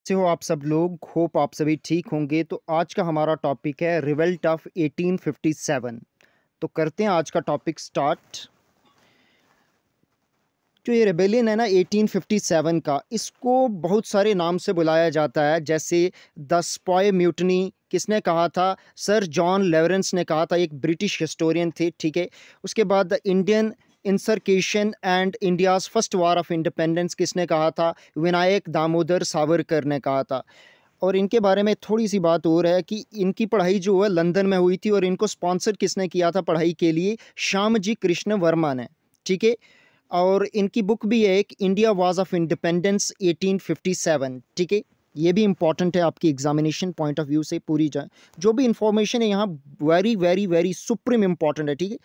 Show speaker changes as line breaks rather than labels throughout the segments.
से हो आप सब लोग, होप आप सभी ठीक होंगे। तो आज का हमारा टॉपिक है रिवल्ट ऑफ 1857। तो करते हैं आज का टॉपिक स्टार्ट। जो ये रेबेलियन है ना 1857 का, इसको बहुत सारे नाम से बुलाया जाता है, जैसे द स्पॉय म्यूटनी किसने कहा था? सर जॉन लेवरेंस ने कहा था, एक ब्रिटिश हिस्टोरियन थे, ठीक है। उसके बाद the Indian insurrection and India's first war of independence किसने कहा था? विनायक दामोदर सावरकर ने कहा था। और इनके बारे में थोड़ी सी बात और है कि इनकी पढ़ाई जो है लंदन में हुई थी, और इनको स्पॉन्सर किसने किया था पढ़ाई के लिए? श्यामजी कृष्ण वर्मा ने, ठीक है। और इनकी बुक भी है एक, इंडिया वाज ऑफ इंडिपेंडेंस 1857, ठीक है। ये भी इंपॉर्टेंट है आपकी एग्जामिनेशन पॉइंट ऑफ व्यू से। पूरी जो भी इंफॉर्मेशन है यहाँ very very very supreme important है, ठीक है।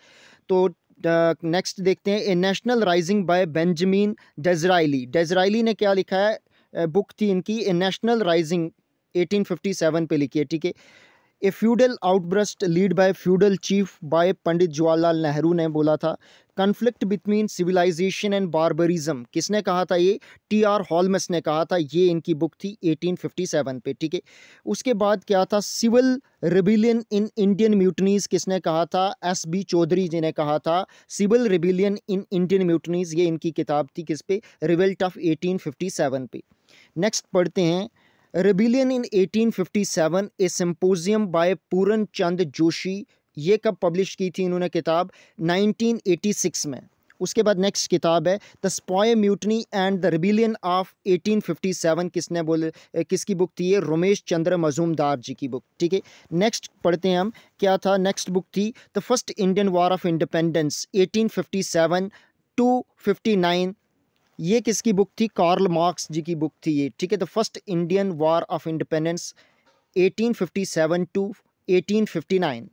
तो नेक्स्ट देखते हैं, ए नेशनल राइजिंग बाय बेंजामिन डिज़राइली। डिज़राइली ने क्या लिखा है? बुक थी इनकी ए नेशनल राइजिंग 1857 पे लिखी है, ठीक है। A feudal outburst led by feudal chief by Pandit Jawaharlal Nehru ने बोला था। Conflict between civilisation and barbarism किसने कहा था? ये टी.आर. हॉलमस ने कहा था। ये इनकी बुक थी 1857 पे, ठीक है। उसके बाद क्या था? Civil rebellion in Indian mutinies किसने कहा था? S.B. चौधरी जी ने कहा था। Civil rebellion in Indian mutinies, ये इनकी किताब थी किस पे? रिवल्ट ऑफ 1857 पे। नेक्स्ट पढ़ते हैं, रेबिलियन इन 1857 ए सिंपोजियम बाय पूरन चंद जोशी। ये कब पब्लिश की थी इन्होंने किताब? 1986 में। उसके बाद नेक्स्ट किताब है the स्पॉय mutiny and the rebellion of 1857। किसने बोले, किसकी बुक थी ये? रमेश चंद्र मजूमदार जी की बुक, ठीक है। नेक्स्ट पढ़ते हैं हम, क्या था? नेक्स्ट बुक थी the first Indian war of independence 1857 to 59। ये किसकी बुक थी? कार्ल मार्क्स जी की बुक थी ये, ठीक है। The first Indian war of independence 1857 to 1859।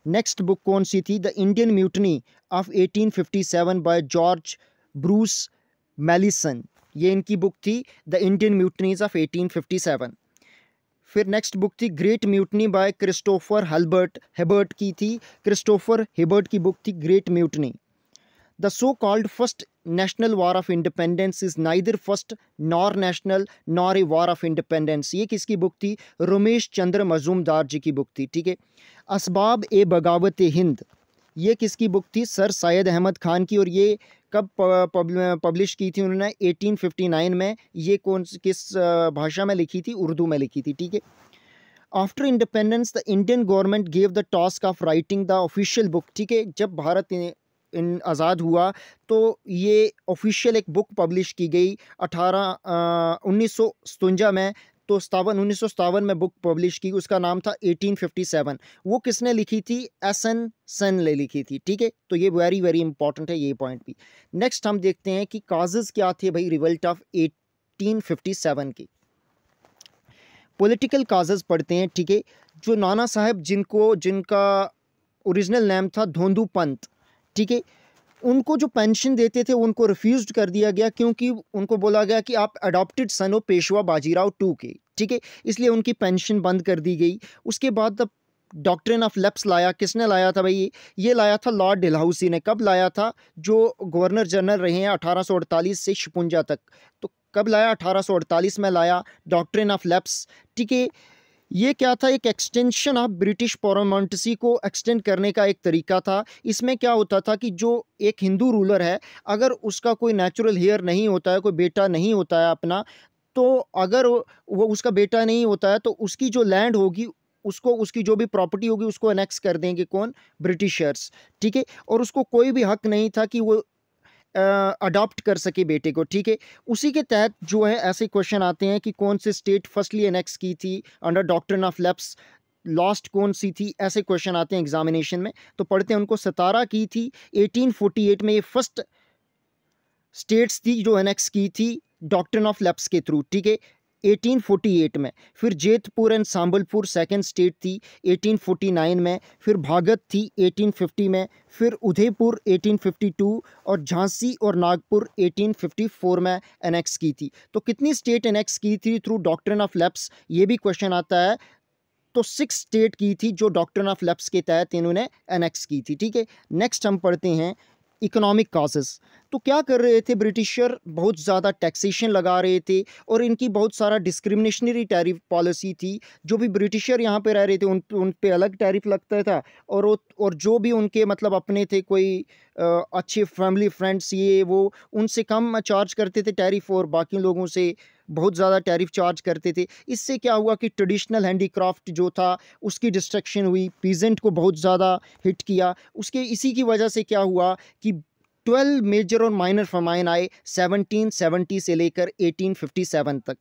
Next book कौन सी थी? The Indian mutiny of 1857 by George Bruce Malleson. ये इनकी बुक थी द इंडियन म्यूटनीज ऑफ 1857। फिर नेक्स्ट बुक थी great mutiny by Christopher Herbert की थी। क्रिस्टोफर हेबर्ट की बुक थी great mutiny. The so-called first national war of independence is neither first nor national nor a war of independence। ये किसकी book थी? रमेश चंद्र मजूमदार जी की बुक थी, ठीक है। असबाब ए बगावत हिंद, ये किसकी बुक थी? सर सैयद अहमद खान की। और ये कब पब्लिश की थी उन्होंने? 1859 में। ये किस भाषा में लिखी थी? उर्दू में लिखी थी, ठीक है। After independence the Indian government gave the task of writing the official book, ठीक है। जब भारत इन आज़ाद हुआ तो ये ऑफिशियल एक बुक पब्लिश की गई 1957 में। तो 1957 में बुक पब्लिश की, उसका नाम था 1857। वो किसने लिखी थी? S.N. सेन ने लिखी थी, ठीक है। तो ये वेरी वेरी इंपॉर्टेंट है ये पॉइंट भी। नेक्स्ट हम देखते हैं कि काजेज़ क्या थे भाई रिवल्ट ऑफ 1857 की। पॉलिटिकल काजेज़ पढ़ते हैं, ठीक है। जो नाना साहब जिनका ओरिजिनल नेम था धोंदू पंत, ठीक है, उनको जो पेंशन देते थे उनको रिफ्यूज़ कर दिया गया, क्योंकि उनको बोला गया कि आप अडॉप्टेड सन हो पेशवा बाजीराव टू के, ठीक है। इसलिए उनकी पेंशन बंद कर दी गई। उसके बाद द डॉक्ट्रिन ऑफ लैप्स लाया। किसने लाया था भाई? ये लाया था लॉर्ड डलहौसी ने। कब लाया था? जो गवर्नर जनरल रहे हैं 1848 से 56 तक। तो कब लाया? 1848 में लाया डॉक्ट्रिन ऑफ लैप्स, ठीक है। ये क्या था? एक एक्सटेंशन ऑफ ब्रिटिश पार्लियामेंटेसी को एक्सटेंड करने का एक तरीका था। इसमें क्या होता था कि जो एक हिंदू रूलर है, अगर उसका कोई नेचुरल हेयर नहीं होता है, कोई बेटा नहीं होता है अपना, तो अगर वो उसका बेटा नहीं होता है तो उसकी जो लैंड होगी, उसको उसकी जो भी प्रॉपर्टी होगी उसको एनेक्स कर देंगे कौन? ब्रिटिशर्स, ठीक है। और उसको कोई भी हक नहीं था कि वो अडॉप्ट कर सके बेटे को, ठीक है। उसी के तहत जो है ऐसे क्वेश्चन आते हैं कि कौन से स्टेट फर्स्टली एनेक्स की थी under doctrine of lapse, last कौन सी थी, ऐसे क्वेश्चन आते हैं एग्जामिनेशन में। तो पढ़ते हैं उनको। 17 की थी 1848 में, ये फर्स्ट स्टेट्स थी जो एनेक्स की थी डॉक्ट्रिन ऑफ लैप्स के थ्रू, ठीक है, 1848 में। फिर Jetpur and Sambalpur second state थी 1849 में। फिर भागत थी 1850 में। फिर उदयपुर 1852 और झांसी और नागपुर 1854 में एनेक्स की थी। तो कितनी स्टेट एनेक्स की थी थ्रू डॉक्ट्रिन ऑफ लैप्स? ये भी क्वेश्चन आता है। तो 6 स्टेट की थी जो डॉक्ट्रिन ऑफ लैप्स के तहत इन्होंने एनेक्स की थी, ठीक है। नेक्स्ट हम पढ़ते हैं इकोनॉमिक काजेज़। तो क्या कर रहे थे ब्रिटिशर, बहुत ज़्यादा टैक्सेशन लगा रहे थे और इनकी बहुत सारा डिस्क्रिमिनेशनरी टैरिफ पॉलिसी थी। जो भी ब्रिटिशर यहाँ पे रह रहे थे उन पे अलग टैरिफ लगता था, और जो भी उनके मतलब अपने थे कोई अच्छे फैमिली फ्रेंड्स ये वो, उनसे कम चार्ज करते थे टैरिफ और बाकी लोगों से बहुत ज़्यादा टैरिफ चार्ज करते थे। इससे क्या हुआ कि ट्रेडिशनल हैंडीक्राफ्ट जो था उसकी डिस्ट्रक्शन हुई, पीजेंट को बहुत ज़्यादा हिट किया। उसके इसी की वजह से क्या हुआ कि 12 मेजर और माइनर फमाइन आए 1770 से लेकर 1857 तक।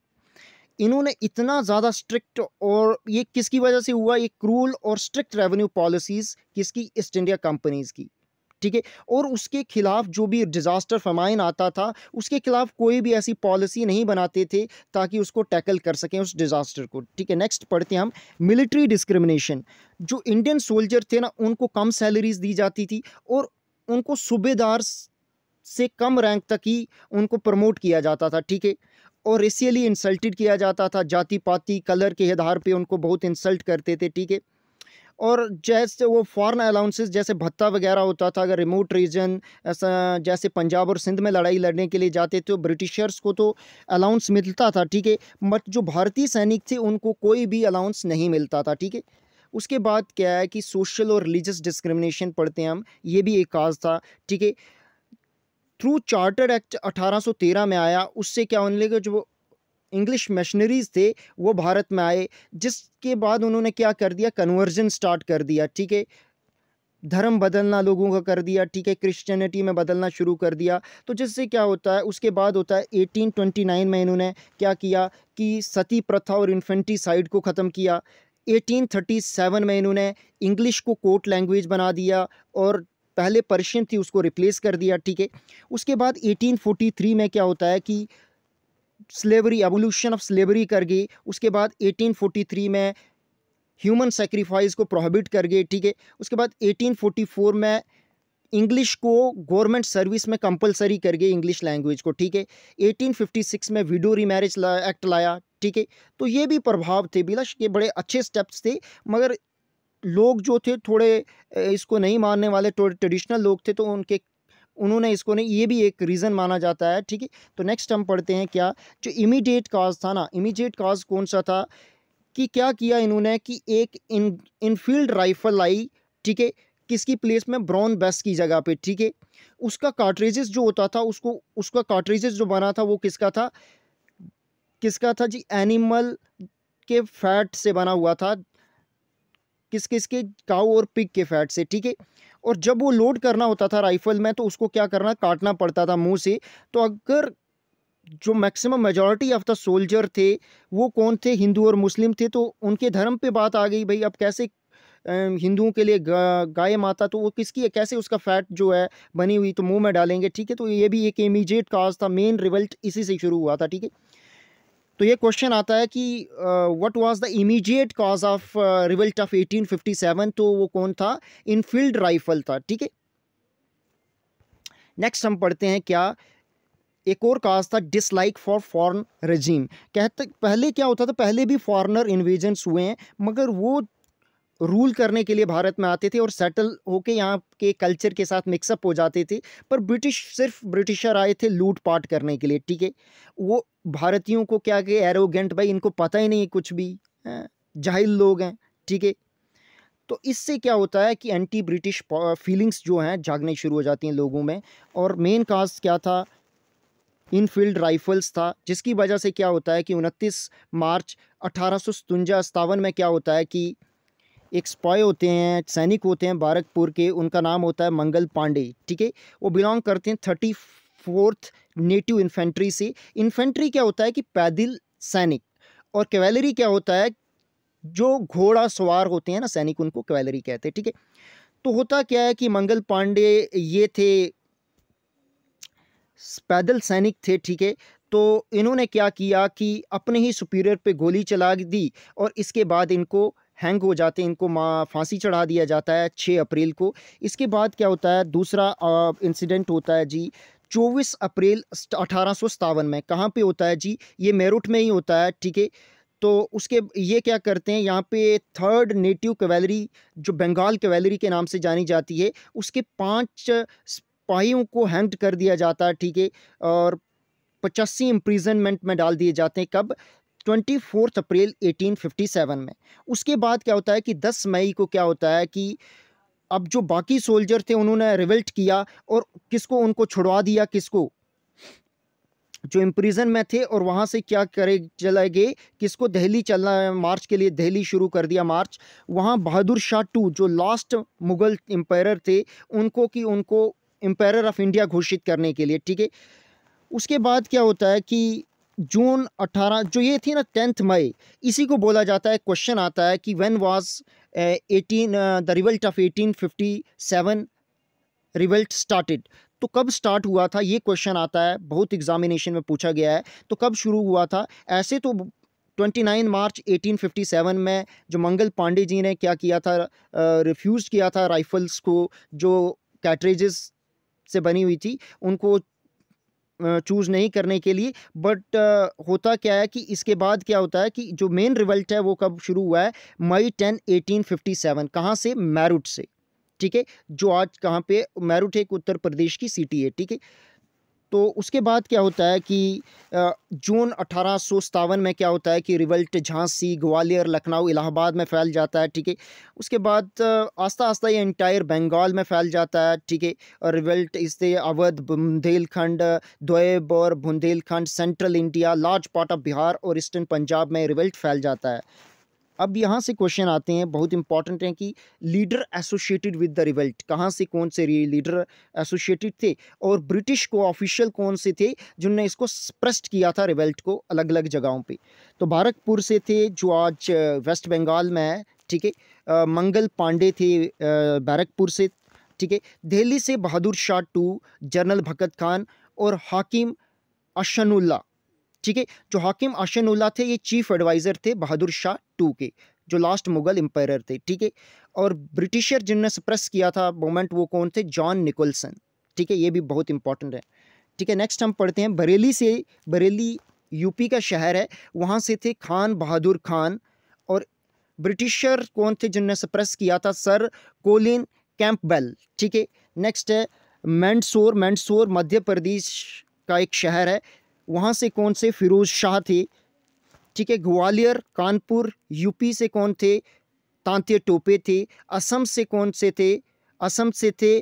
इन्होंने इतना ज़्यादा स्ट्रिक्ट, और ये किसकी वजह से हुआ, ये क्रूल और स्ट्रिक्ट रेवेन्यू पॉलिसीज़ किसकी, ईस्ट इंडिया कंपनीज़ की, ठीक है। और उसके खिलाफ जो भी डिज़ास्टर फमाइन आता था उसके खिलाफ कोई भी ऐसी पॉलिसी नहीं बनाते थे ताकि उसको टैकल कर सकें उस डिज़ास्टर को, ठीक है। नेक्स्ट पढ़ते हैं हम मिलिट्री डिस्क्रिमिनेशन। जो इंडियन सोल्जर थे ना उनको कम सैलरीज दी जाती थी और उनको सूबेदार से कम रैंक तक ही उनको प्रमोट किया जाता था, ठीक है। और रेशियली इंसल्टेड किया जाता था, जाति पाति कलर के आधार पे उनको बहुत इंसल्ट करते थे, ठीक है। और जैसे वो फॉरेन अलाउंसेस जैसे भत्ता वगैरह होता था, अगर रिमोट रीजन ऐसा जैसे पंजाब और सिंध में लड़ाई लड़ने के लिए जाते थे तो ब्रिटिशर्स को तो अलाउंस मिलता था, ठीक है। बट जो भारतीय सैनिक थे उनको कोई भी अलाउंस नहीं मिलता था, ठीक है। उसके बाद क्या है कि सोशल और रिलीजियस डिस्क्रिमिनेशन पढ़ते हैं हम, ये भी एक काज था, ठीक है। थ्रू चार्टर्ड एक्ट 1813 में आया, उससे क्या होने लगा, जो इंग्लिश मिशनरीज थे वो भारत में आए, जिसके बाद उन्होंने क्या कर दिया, कन्वर्जन स्टार्ट कर दिया, ठीक है। धर्म बदलना लोगों का कर दिया, ठीक है, क्रिश्चियनिटी में बदलना शुरू कर दिया। तो जिससे क्या होता है, उसके बाद होता है 1829 में इन्होंने क्या किया कि सती प्रथा और इन्फेंटिसाइड को ख़त्म किया। 1837 में इन्होंने इंग्लिश को कोर्ट लैंग्वेज बना दिया और पहले पर्शियन थी उसको रिप्लेस कर दिया, ठीक है। उसके बाद 1843 में क्या होता है कि स्लेवरी, एवोल्यूशन ऑफ स्लेवरी कर गई। उसके बाद 1843 में ह्यूमन सेक्रीफाइस को प्रोहिबिट कर गए, ठीक है। उसके बाद 1844 में इंग्लिश को गवर्नमेंट सर्विस में कंपलसरी कर गए, इंग्लिश लैंग्वेज को, ठीक है। 1856 में विडो रीमैरिज एक्ट लाया, ठीक है। तो ये भी प्रभाव थे, बिलश के बड़े अच्छे स्टेप्स थे, मगर लोग जो थे थोड़े इसको नहीं मानने वाले, थोड़े ट्रेडिशनल लोग थे, तो उन्होंने इसको नहीं, ये भी एक रीज़न माना जाता है, ठीक है। तो नेक्स्ट हम पढ़ते हैं क्या, जो इमीडिएट काज था ना, इमीडिएट काज कौन सा था कि क्या किया इन्होंने कि एक इनफील्ड राइफल आई, ठीक है, किसकी प्लेस में, ब्राउन बेस की जगह पे, ठीक है। उसका कार्ट्रिजेस जो होता था, उसका कार्ट्रिजेस जो बना था वो किसका था जी, एनिमल के फैट से बना हुआ था, किसके काऊ और पिग के फैट से, ठीक है। और जब वो लोड करना होता था राइफल में तो उसको क्या करना, काटना पड़ता था मुंह से। तो अगर जो maximum majority of the soldier थे वो कौन थे, हिंदू और मुस्लिम थे, तो उनके धर्म पे बात आ गई, भाई अब कैसे हिंदुओं के लिए गाय माता, तो वो किसकी है, कैसे उसका फैट जो है बनी हुई तो मुंह में डालेंगे, ठीक है। तो ये भी एक इमीडिएट काज था, मेन रिवल्ट इसी से शुरू हुआ था, ठीक है। तो ये क्वेश्चन आता है कि what was the immediate cause of revolt of 1857, तो वो कौन था, इनफील्ड राइफल था, ठीक है। नेक्स्ट हम पढ़ते हैं क्या, एक और काज था डिसलाइक फॉर फॉरेन रेजिम। कहते पहले क्या होता था, पहले भी फॉरेनर इन्वेजन्स हुए हैं मगर वो रूल करने के लिए भारत में आते थे और सेटल होके यहाँ के कल्चर के साथ मिक्सअप हो जाते थे। पर सिर्फ ब्रिटिशर आए थे लूट पाट करने के लिए, ठीक है। वो भारतीयों को क्या कि एरोगेंट, भाई इनको पता ही नहीं कुछ भी, जाहिल लोग हैं, ठीक है। तो इससे क्या होता है कि एंटी ब्रिटिश फीलिंग्स जो हैं जागने शुरू हो जाती हैं लोगों में। और मेन काज क्या था, इनफील्ड राइफल्स था, जिसकी वजह से क्या होता है कि 29 मार्च 1857 में क्या होता है कि एक स्पॉय होते हैं, सैनिक होते हैं बारकपुर के, उनका नाम होता है मंगल पांडे, ठीक है। वो बिलोंग करते हैं 34th नेटिव इन्फेंट्री से। इन्फेंट्री क्या होता है कि पैदल सैनिक, और कैवेलरी क्या होता है, जो घोड़ा सवार होते हैं ना सैनिक, उनको कैवेलरी कहते हैं, ठीक है। तो होता क्या है कि मंगल पांडे ये थे पैदल सैनिक थे, ठीक है। तो इन्होंने क्या किया कि अपने ही सुपीरियर पे गोली चला दी और इसके बाद इनको हैंग हो जाते हैं, इनको फांसी चढ़ा दिया जाता है 6 अप्रैल को। इसके बाद क्या होता है, दूसरा इंसिडेंट होता है जी 24 अप्रैल 1857 में। कहाँ पे होता है जी, ये मेरठ में ही होता है, ठीक है। तो उसके ये क्या करते हैं, यहाँ पे 3rd नेटिव कैवेलरी जो बंगाल कैवेलरी के नाम से जानी जाती है, उसके 5 सिपाहियों को हैंग कर दिया जाता है, ठीक है, और 85 इम्प्रिजनमेंट में डाल दिए जाते हैं। कब? 24 अप्रैल 1857 में। उसके बाद क्या होता है कि 10 मई को क्या होता है कि अब जो बाकी सोल्जर थे उन्होंने रिवल्ट किया और किसको, उनको छुड़वा दिया, किसको, जो इम्प्रिजन में थे, और वहाँ से क्या करे, चले गए किसको, दिल्ली चलना, मार्च के लिए दिल्ली शुरू कर दिया मार्च। वहाँ बहादुर शाह टू जो लास्ट मुगल एम्पायर थे उनको एम्पायर ऑफ इंडिया घोषित करने के लिए, ठीक है। उसके बाद क्या होता है कि जून 18 जो ये थी ना 10 मई, इसी को बोला जाता है, क्वेश्चन आता है कि when was 18 the revolt of 1857 revolt started, तो कब स्टार्ट हुआ था, ये क्वेश्चन आता है, बहुत एग्जामिनेशन में पूछा गया है, तो कब शुरू हुआ था। ऐसे तो 29 मार्च 1857 में जो मंगल पांडे जी ने क्या किया था, रिफ्यूज़ किया था राइफल्स को जो कैटरेजेस से बनी हुई थी उनको चूज़ नहीं करने के लिए। बट होता क्या है कि इसके बाद क्या होता है कि जो मेन रिवल्ट है वो कब शुरू हुआ है, मई 10 1857। कहाँ से? मैरूट से, ठीक है, जो आज कहाँ पे, मैरूट एक उत्तर प्रदेश की सिटी है, ठीक है। तो उसके बाद क्या होता है कि जून 1857 में क्या होता है कि रिवल्ट झांसी, ग्वालियर, लखनऊ, इलाहाबाद में फैल जाता है, ठीक है। उसके बाद आस्ता आस्ता ये इंटायर बंगाल में फैल जाता है, ठीक है। और रिवल्ट इससे अवध, बुंदेलखंड, द्वीप और Bundelkhand, central India, large part of Bihar और ईस्टर्न पंजाब में रिवल्ट फैल जाता है। अब यहाँ से क्वेश्चन आते हैं, बहुत इंपॉर्टेंट हैं कि leader associated with the revolt, कहाँ से कौन से लीडर एसोसिएटेड थे, और ब्रिटिश को ऑफिशियल कौन से थे जिन्होंने इसको सप्रेस्ड किया था रिवल्ट को अलग अलग जगहों पे। तो बैरकपुर से थे जो आज वेस्ट बंगाल में है, ठीक है। मंगल पांडे थे बैरकपुर से, ठीक है। दिल्ली से बहादुर शाह टू, जनरल भगत खान और हाकिम अशनुल्ला, ठीक है। जो हाकिम अशनुल्ला थे ये चीफ एडवाइज़र थे बहादुर शाह टू के, जो लास्ट मुगल एम्पायर थे, ठीक है। और ब्रिटिशर जिनने सप्रेस किया था मूवमेंट वो कौन थे? जॉन निकोलसन, ठीक है। ये भी बहुत इंपॉर्टेंट है, ठीक है। नेक्स्ट हम पढ़ते हैं बरेली से। बरेली यूपी का शहर है, वहाँ से थे खान बहादुर खान। और ब्रिटिशर कौन थे जिनने सप्रेस किया था? सर कोलिन कैंपबेल, ठीक है। नेक्स्ट है मैंडसौर। मैंडसौर मध्य प्रदेश का एक शहर है, वहाँ से कौन से? फिरोज शाह थे, ठीक है। ग्वालियर, कानपुर यूपी से कौन थे? तांत्या टोपे थे। असम से कौन से थे? असम से थे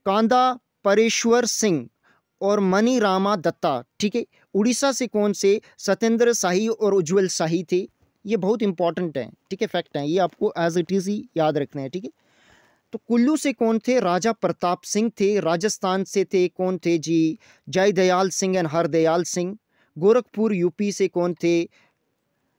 कांदा परेश्वर सिंह और मनी रामा दत्ता, ठीक है। उड़ीसा से कौन से? सत्येंद्र शाही और उज्जवल शाही थे। ये बहुत इंपॉर्टेंट हैं, ठीक है, फैक्ट हैं, ये आपको एज इट इज़ ही याद रखना है, ठीक है। तो कुल्लू से कौन थे? राजा प्रताप सिंह थे। राजस्थान से थे कौन थे जी? जयदयाल सिंह एंड हरदयाल सिंह। गोरखपुर यूपी से कौन थे?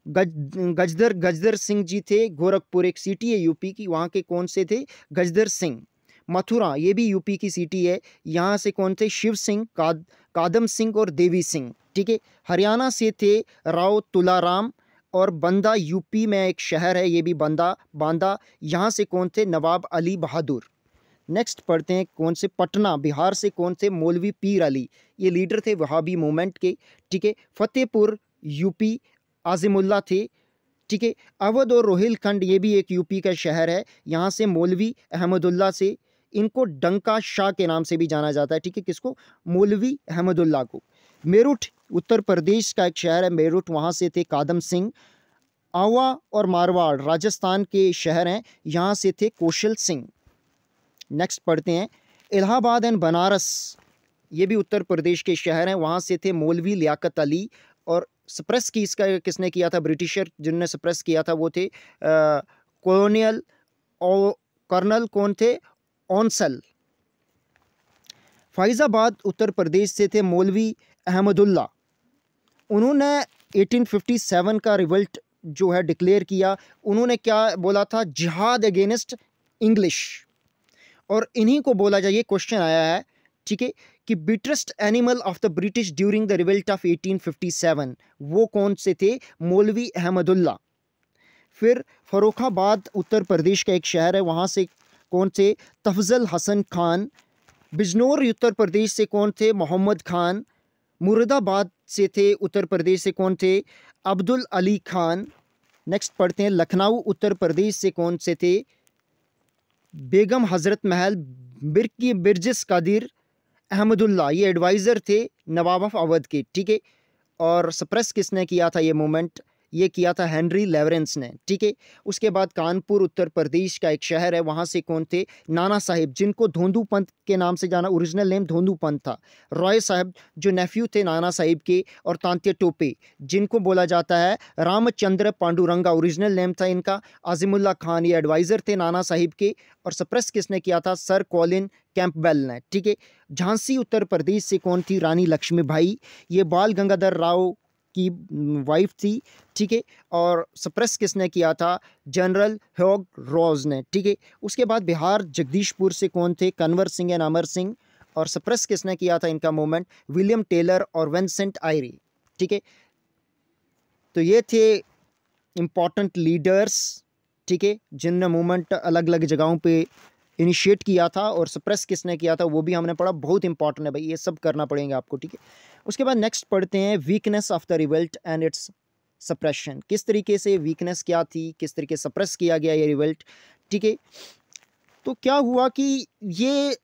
गजदर सिंह जी थे। गोरखपुर एक सिटी है यूपी की, वहाँ के कौन से थे? गजदर सिंह। मथुरा ये भी यूपी की सिटी है, यहाँ से कौन थे? शिव सिंह, कादम सिंह और देवी सिंह, ठीक है। हरियाणा से थे राव तुलाराम। और बंदा यूपी में एक शहर है, ये भी बांदा, यहाँ से कौन थे? नवाब अली बहादुर। नेक्स्ट पढ़ते हैं कौन से? पटना। बिहार से कौन थे? मौलवी पीर अली, ये लीडर थे वहाबी मूवमेंट के, ठीक है। फतेहपुर यूपी आजिमुल्ला थे, ठीक है। अवध और रोहिलखंड ये भी एक यूपी का शहर है, यहाँ से मौलवी अहमदुल्ला से, इनको डंका शाह के नाम से भी जाना जाता है, ठीक है। किसको? मौलवी अहमदुल्ला को। मेरठ उत्तर प्रदेश का एक शहर है मेरठ, वहाँ से थे कादम सिंह। आवा और मारवाड़ राजस्थान के शहर हैं, यहाँ से थे कौशल सिंह। नेक्स्ट पढ़ते हैं इलाहाबाद एंड बनारस, ये भी उत्तर प्रदेश के शहर हैं, वहाँ से थे मौलवी लियाकत अली। और सप्रेस की इसका किसने किया था? ब्रिटिशर जिनने सप्रेस किया था वो थे कॉलोनियल और कर्नल कौन थे? ऑनसल। फैज़ाबाद उत्तर प्रदेश से थे मौलवी अहमदुल्ला, उन्होंने 1857 का रिवल्ट जो है डिक्लेयर किया। उन्होंने क्या बोला था? जिहाद अगेंस्ट इंग्लिश। और इन्हीं को बोला जाए, ये क्वेश्चन आया है, ठीक है, कि bitterest animal of the British during the revolt of 1857, वो कौन से थे? मौलवी अहमदुल्ला। फिर फर्रुखाबाद उत्तर प्रदेश का एक शहर है, वहाँ से कौन थे? तफजल हसन खान। बिजनौर उत्तर प्रदेश से कौन थे? मोहम्मद खान। मुरादाबाद से थे उत्तर प्रदेश से कौन थे? अब्दुल अली खान। नेक्स्ट पढ़ते हैं लखनऊ उत्तर प्रदेश से कौन से थे? बेगम हज़रत महल बिरकी बिरजिस कादिर अहमदुल्ला, ये एडवाइज़र थे नवाब ऑफ अवध के, ठीक है। और सप्रेस किसने किया था ये मूवमेंट, ये किया था हेनरी लेवरेंस ने, ठीक है। उसके बाद कानपुर उत्तर प्रदेश का एक शहर है, वहाँ से कौन थे, नाना साहिब, जिनको धोंदू पंत के नाम से जाना, ओरिजिनल नेम धोंदू पंत था। रॉय साहब जो नेफ्यू थे नाना साहिब के, और तांत्या टोपे जिनको बोला जाता है रामचंद्र पांडुरंगा, ओरिजिनल नेम था इनका। आजिमुल्ला खान ये एडवाइज़र थे नाना साहिब के। और सप्रेस किसने किया था, सर कॉलिन कैंपबेल ने, ठीक है। झांसी उत्तर प्रदेश से कौन थी, रानी लक्ष्मीबाई, ये बाल गंगाधर राव की वाइफ थी, ठीक है। और सप्रेस किसने किया था, जनरल ह्यूग रोज ने, ठीक है। उसके बाद बिहार जगदीशपुर से कौन थे, कन्वर सिंह एंड अमर सिंह। और सप्रेस किसने किया था इनका मूवमेंट, विलियम टेलर और विंसेंट आयरी, ठीक है। तो ये थे इम्पॉर्टेंट लीडर्स, ठीक है, जिनने मूवमेंट अलग अलग जगहों पे इनिशिएट किया था। और सप्रेस किसने किया था वो भी हमने पढ़ा, बहुत इंपॉर्टेंट है भाई, ये सब करना पड़ेगा आपको, ठीक है। उसके बाद नेक्स्ट पढ़ते हैं weakness of the revolt and it's suppression, किस तरीके से वीकनेस क्या थी, किस तरीके सप्रेस किया गया ये रिवोल्ट, ठीक है। तो क्या हुआ कि ये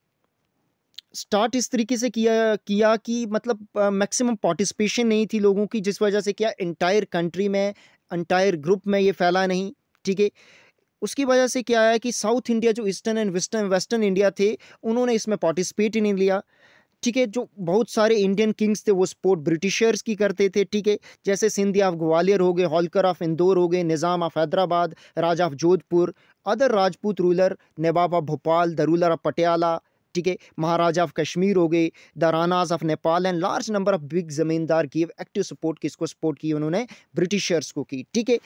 स्टार्ट इस तरीके से किया कि मतलब मैक्सिमम पार्टिसिपेशन नहीं थी लोगों की, जिस वजह से क्या इंटायर कंट्री में, इंटायर ग्रुप में ये फैला नहीं, ठीक है। उसकी वजह से क्या है कि साउथ इंडिया जो ईस्टर्न एंड वेस्टर्न इंडिया थे, उन्होंने इसमें पार्टिसिपेट ही नहीं लिया, ठीक है। जो बहुत सारे इंडियन किंग्स थे वो सपोर्ट ब्रिटिशर्स की करते थे, ठीक है। जैसे सिंधी ऑफ ग्वालियर हो गए, होलकर ऑफ इंदौर हो गए, Nizam of Hyderabad, Raja of Jodhpur, other Rajput ruler, Nawab of Bhopal, the ruler of Patiala, ठीक है, महाराजा ऑफ कश्मीर हो गए, the Ranas of Nepal and large number of big zamindar give active support, किसको सपोर्ट की उन्होंने, ब्रिटिशर्स को की, ठीक है।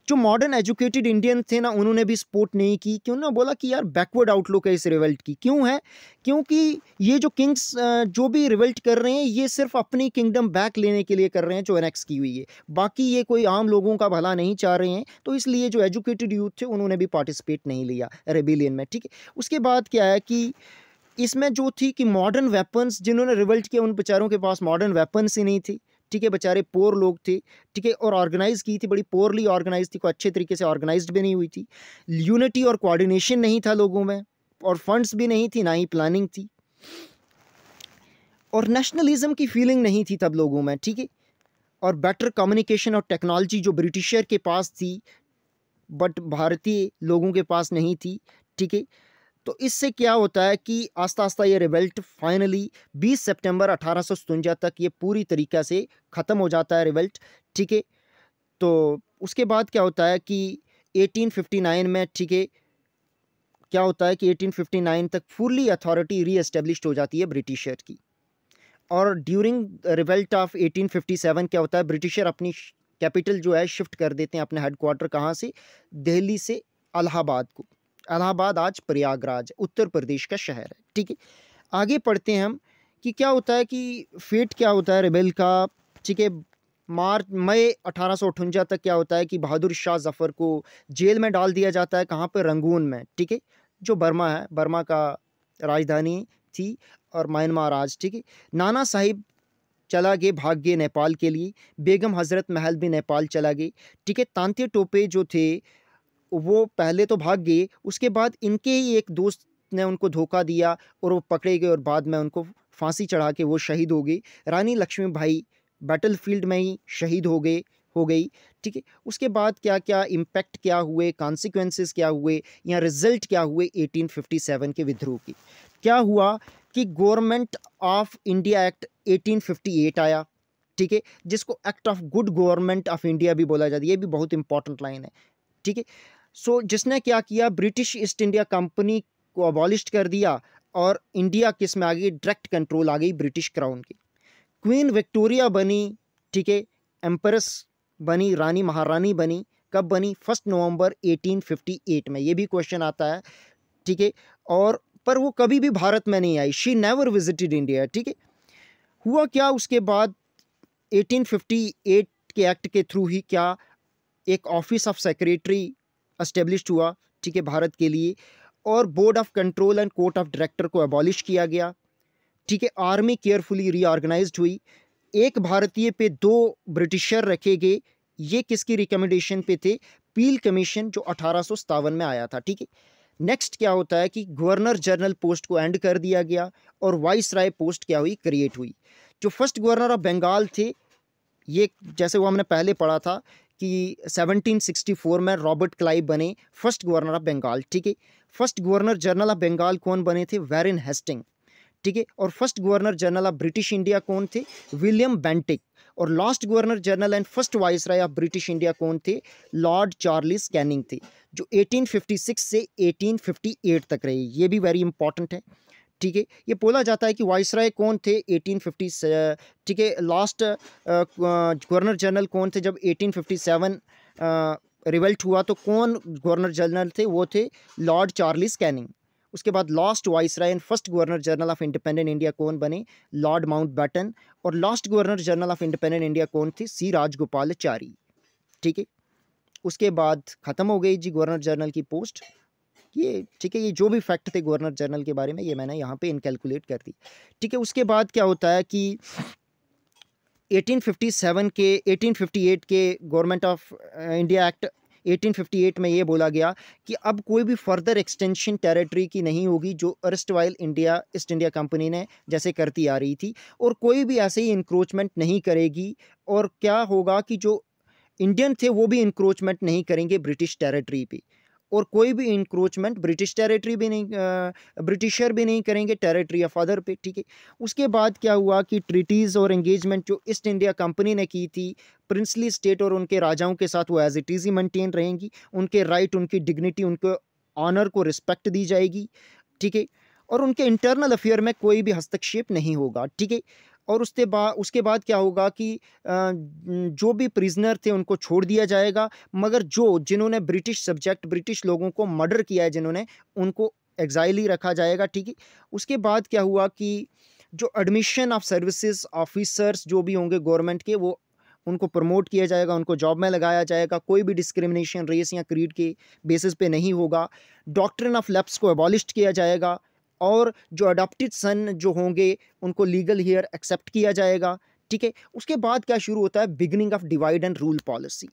जो मॉडर्न एजुकेटेड इंडियन थे ना, उन्होंने भी सपोर्ट नहीं की, क्यों ना, बोला कि यार बैकवर्ड आउटलुक है इस रिवल्ट की, क्यों है, क्योंकि ये जो किंग्स जो भी रिवल्ट कर रहे हैं ये सिर्फ अपनी किंगडम बैक लेने के लिए कर रहे हैं जो एनेक्स की हुई है, बाकी ये कोई आम लोगों का भला नहीं चाह रहे हैं। तो इसलिए जो एजुकेटेड यूथ थे उन्होंने भी पार्टिसिपेट नहीं लिया रेबिलियन में, ठीक है। उसके बाद क्या है कि इसमें जो थी कि मॉडर्न वेपन्स, जिन्होंने रिवल्ट किया उन बेचारों के पास मॉडर्न वेपन्स ही नहीं थी, ठीक है, बेचारे पोर लोग थे, ठीक है। और ऑर्गेनाइज की थी, बड़ी पोरली ऑर्गेनाइज थी, कोई अच्छे तरीके से ऑर्गेनाइज्ड भी नहीं हुई थी, यूनिटी और कोऑर्डिनेशन नहीं था लोगों में, और फंड्स भी नहीं थी, ना ही प्लानिंग थी, और नेशनलिज्म की फीलिंग नहीं थी तब लोगों में, ठीक है। और बेटर कम्युनिकेशन और टेक्नोलॉजी जो ब्रिटिशर के पास थी बट भारतीय लोगों के पास नहीं थी, ठीक है। तो इससे क्या होता है कि आस्ता आस्ता ये रिवल्ट फाइनली 20 सितंबर 1857 तक ये पूरी तरीक़ा से ख़त्म हो जाता है रिवल्ट, ठीक है। तो उसके बाद क्या होता है कि 1859 में, ठीक है, क्या होता है कि 1859 तक फुल्ली अथॉरिटी री एस्टेब्लिश्ड हो जाती है ब्रिटिशर की। और ड्यूरिंग रिवल्ट ऑफ 1857 क्या होता है, ब्रिटिशर अपनी कैपिटल जो है शिफ्ट कर देते हैं अपने हेडक्वार्टर, कहाँ से, दिल्ली से इलाहाबाद को। इलाहाबाद आज प्रयागराज उत्तर प्रदेश का शहर है, ठीक है। आगे पढ़ते हैं हम कि क्या होता है कि फेट क्या होता है रेबेल का, ठीक है। मई 1858 तक क्या होता है कि बहादुर शाह जफ़र को जेल में डाल दिया जाता है, कहाँ पर, रंगून में, ठीक है, जो बर्मा है, बर्मा का राजधानी थी, और म्यांमार आज, ठीक है। नाना साहिब चला गए, भाग गए नेपाल के लिए, बेगम हज़रत महल भी नेपाल चला गए, ठीक है। तांत्या टोपे जो थे वो पहले तो भाग गए, उसके बाद इनके ही एक दोस्त ने उनको धोखा दिया और वो पकड़े गए, और बाद में उनको फांसी चढ़ा के वो शहीद हो गई। रानी लक्ष्मीबाई बैटलफील्ड में ही शहीद हो गई, ठीक है। उसके बाद क्या क्या इम्पैक्ट क्या हुए, कॉन्सिक्वेंसेस क्या हुए, या रिजल्ट क्या हुए 1857 के विद्रोह की। क्या हुआ कि गवर्नमेंट ऑफ इंडिया एक्ट 1858 आया, ठीक है, जिसको act of good government of India भी बोला जाता है, ये भी बहुत इंपॉर्टेंट लाइन है, ठीक है। सो जिसने क्या किया, ब्रिटिश ईस्ट इंडिया कंपनी को अबॉलिश कर दिया, और इंडिया किस में आ गई, डायरेक्ट कंट्रोल आ गई ब्रिटिश क्राउन की। क्वीन विक्टोरिया बनी, ठीक है, एम्प्रेस बनी, रानी महारानी बनी, कब बनी, 1 नवंबर 1858 में, ये भी क्वेश्चन आता है, ठीक है। और पर वो कभी भी भारत में नहीं आई, शी नेवर विजिटेड इंडिया, ठीक है। हुआ क्या उसके बाद 1858 के एक्ट के थ्रू ही क्या एक ऑफिस ऑफ सेक्रेटरी एस्टेब्लिश हुआ, ठीक है, भारत के लिए, और board of control and court of director को अबॉलिश किया गया, ठीक है। आर्मी केयरफुली रीऑर्गेनाइज्ड हुई, एक भारतीय पे 2 ब्रिटिशर रखे गए, ये किसकी रिकमेंडेशन पे थे, पील कमीशन जो 1857 में आया था, ठीक है। नेक्स्ट क्या होता है कि गवर्नर जनरल पोस्ट को एंड कर दिया गया और वाइस राय पोस्ट क्या हुई, क्रिएट हुई। जो फर्स्ट गवर्नर ऑफ बंगाल थे, ये जैसे वो हमने पहले पढ़ा था कि 1764 में रॉबर्ट क्लाइव बने फर्स्ट गवर्नर ऑफ बंगाल, ठीक है। First governor general of Bengal कौन बने थे, वैरेन हेस्टिंग, ठीक है। और first governor general of British India कौन थे, विलियम बेंटिक। और last governor general and first viceroy of British India कौन थे, लॉर्ड चार्ल्स कैनिंग थे, जो 1856 से 1858 तक रहे। ये भी वेरी इंपॉर्टेंट है, ठीक है। ये बोला जाता है कि वाइसराय कौन थे 1850, ठीक है। लास्ट गवर्नर जनरल कौन थे जब 1857 रिवल्ट हुआ, तो कौन गवर्नर जनरल थे, वो थे लॉर्ड चार्ल्स कैनिंग। उसके बाद last viceroy and first governor general of independent India कौन बने, लॉर्ड माउंटबेटन। और last governor general of independent India कौन थे, सी राजगोपालाचारी, ठीक है। उसके बाद ख़त्म हो गई जी गवर्नर जनरल की पोस्ट, ये ठीक है। ये जो भी फैक्ट थे गवर्नर जनरल के बारे में, ये मैंने यहाँ पे इनकैलकुलेट कर दी, ठीक है। उसके बाद क्या होता है कि 1858 के गवर्नमेंट ऑफ इंडिया एक्ट 1858 में ये बोला गया कि अब कोई भी फर्दर एक्सटेंशन टेरिटरी की नहीं होगी, जो erstwhile India east India company ने जैसे करती आ रही थी, और कोई भी ऐसे ही इंक्रोचमेंट नहीं करेगी। और क्या होगा कि जो इंडियन थे वो भी इंक्रोचमेंट नहीं करेंगे ब्रिटिश टेरिटरी पे, और कोई भी इंक्रोचमेंट ब्रिटिश टेरिटरी भी नहीं, ब्रिटिशर भी नहीं करेंगे टेरिटरी ऑफ अदर पे, ठीक है। उसके बाद क्या हुआ कि ट्रीटीज़ और एंगेजमेंट जो ईस्ट इंडिया कंपनी ने की थी प्रिंसली स्टेट और उनके राजाओं के साथ, वो एज इट इज़ ही मेंटेन रहेंगी। उनके राइट, उनकी डिग्निटी, उनके ऑनर को रिस्पेक्ट दी जाएगी, ठीक है। और उनके इंटरनल अफेयर में कोई भी हस्तक्षेप नहीं होगा, ठीक है। और उसके बाद क्या होगा कि जो भी प्रिजनर थे उनको छोड़ दिया जाएगा, मगर जिन्होंने ब्रिटिश सब्जेक्ट, ब्रिटिश लोगों को मर्डर किया है जिन्होंने, उनको एग्जाइल ही रखा जाएगा, ठीक है। उसके बाद क्या हुआ कि जो एडमिशन ऑफ सर्विसेज ऑफिसर्स जो भी होंगे गवर्नमेंट के, वो उनको प्रमोट किया जाएगा, उनको जॉब में लगाया जाएगा। कोई भी डिस्क्रिमिनेशन रेस या क्रीड के बेसिस पे नहीं होगा। डॉक्ट्रिन ऑफ लैप्स को अबॉलिश किया जाएगा, और जो अडॉप्टेड सन जो होंगे उनको लीगल हेयर एक्सेप्ट किया जाएगा, ठीक है। उसके बाद क्या शुरू होता है, beginning of divide and rule policy.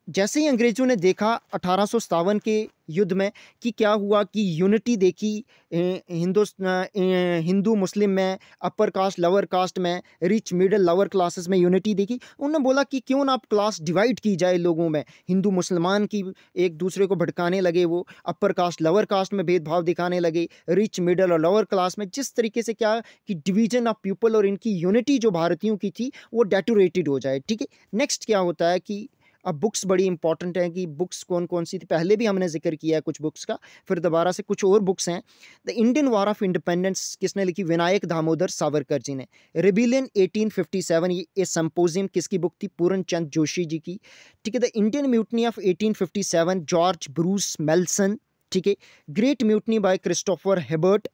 जैसे ही अंग्रेज़ों ने देखा 1857 के युद्ध में कि क्या हुआ कि यूनिटी देखी हिंदू मुस्लिम में, अपर कास्ट लोअर कास्ट में, रिच मिडिल लोअर क्लासेस में यूनिटी देखी, उन्होंने बोला कि क्यों ना आप क्लास डिवाइड की जाए लोगों में। हिंदू मुसलमान की एक दूसरे को भड़काने लगे, वो अपर कास्ट लोअर कास्ट में भेदभाव दिखाने लगे, रिच मिडिल और लोअर क्लास में। जिस तरीके से क्या कि डिवीजन ऑफ पीपल और इनकी यूनिटी जो भारतीयों की थी वो डेटोरेटेड हो जाए, ठीक है। नेक्स्ट क्या होता है कि अब बुक्स बड़ी इंपॉर्टेंट हैं कि बुक्स कौन कौन सी थी, पहले भी हमने जिक्र किया है कुछ बुक्स का, फिर दोबारा से कुछ और बुक्स हैं। The Indian war of independence किसने लिखी, विनायक दामोदर सावरकर जी ने। रिबिलियन 1857, ये संपोजियम किसकी बुक थी, पूरन चंद जोशी जी की, ठीक है। The Indian mutiny of 1857, George Bruce Malleson, ठीक है। Great mutiny by Christopher Hibbert.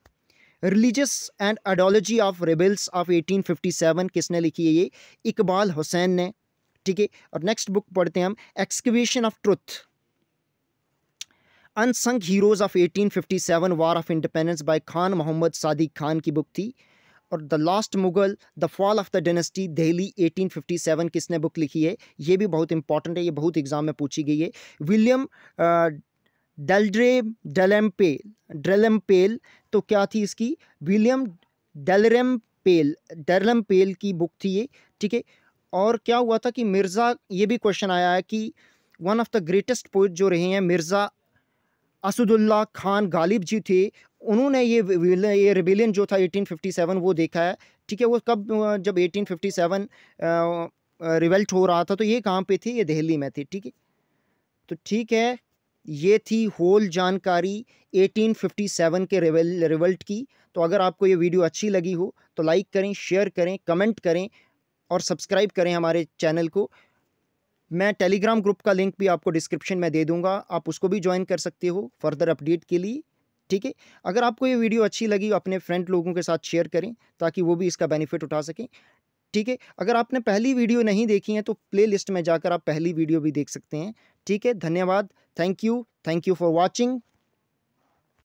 Religious and ideology of rebels of 1857 किसने लिखी है, ये इकबाल हुसैन ने, ठीक है। और नेक्स्ट बुक पढ़ते हैं हम, excavation of truth, unsung heroes of 1857, war of independence by Khan Mohammad Sadiq Khan की बुक थी। और the last Mughal, the fall of the dynasty, Delhi 1857 किसने बुक लिखी है, ये भी बहुत इंपॉर्टेंट है, ये बहुत एग्जाम में पूछी गई है। विलियम डेलरेम्पेल, तो क्या थी इसकी, विलियम डेलरेम्पेल की बुक थी ये, ठीक है। और क्या हुआ था कि मिर्ज़ा, ये भी क्वेश्चन आया है कि one of the greatest poet जो रहे हैं मिर्ज़ा असदुल्ला खान गालिब जी थे, उन्होंने ये रिबेलियन जो था 1857 वो देखा है, ठीक है। वो कब, जब 1857 रिवल्ट हो रहा था, तो ये कहाँ पे थे, ये दिल्ली में थे, ठीक है। तो ठीक है, ये थी होल जानकारी 1857 के रिवल्ट की। तो अगर आपको ये वीडियो अच्छी लगी हो तो लाइक करें, शेयर करें, कमेंट करें और सब्सक्राइब करें हमारे चैनल को। मैं टेलीग्राम ग्रुप का लिंक भी आपको डिस्क्रिप्शन में दे दूंगा, आप उसको भी ज्वाइन कर सकते हो फर्दर अपडेट के लिए, ठीक है। अगर आपको ये वीडियो अच्छी लगी अपने फ्रेंड लोगों के साथ शेयर करें ताकि वो भी इसका बेनिफिट उठा सकें, ठीक है। अगर आपने पहली वीडियो नहीं देखी है तो प्ले लिस्ट में जाकर आप पहली वीडियो भी देख सकते हैं, ठीक है। धन्यवाद, थैंक यू फॉर वॉचिंग।